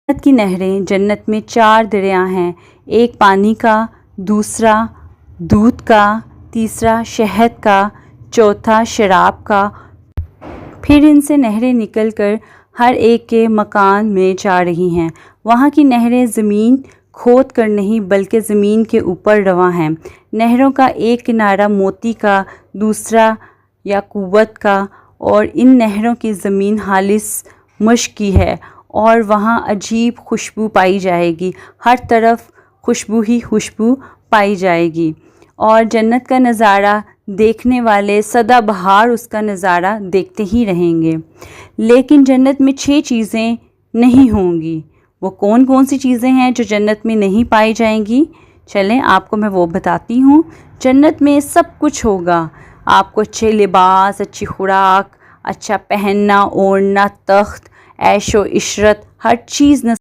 جنت کی نہریں، جنت میں 4 دریا ہیں، ایک پانی کا، دوسرا دودھ کا، تیسرا شہد کا، چوتھا شراب کا۔ پھر ان سے نہریں نکل کر ہر ایک کے مکان میں جا رہی ہیں۔ وہاں کی نہریں زمین کھود کر نہیں بلکہ زمین کے اوپر رواں ہیں۔ نہروں کا ایک کنارہ موتی کا، دوسرا یاقوت کا، اور ان نہروں کی زمین خالص مشک کی ہے اور وہاں عجیب خوشبو پائی جائے گی، ہر طرف خوشبو ہی خوشبو پائی جائے گی، اور جنت کا نظارہ دیکھنے والے سدا بہار اس کا نظارہ دیکھتے ہی رہیں گے۔ لیکن جنت میں 6 چیزیں نہیں ہوں گی۔ وہ کون کون سی چیزیں ہیں جو جنت میں نہیں پائی جائیں گی؟ چلیں آپ کو میں وہ بتاتی ہوں۔ جنت میں سب کچھ ہوگا، آپ کو اچھے لباس، اچھی خوراک، اچھا پہننا اوڑھنا، تخت، عیش و عشرت، ہر چیز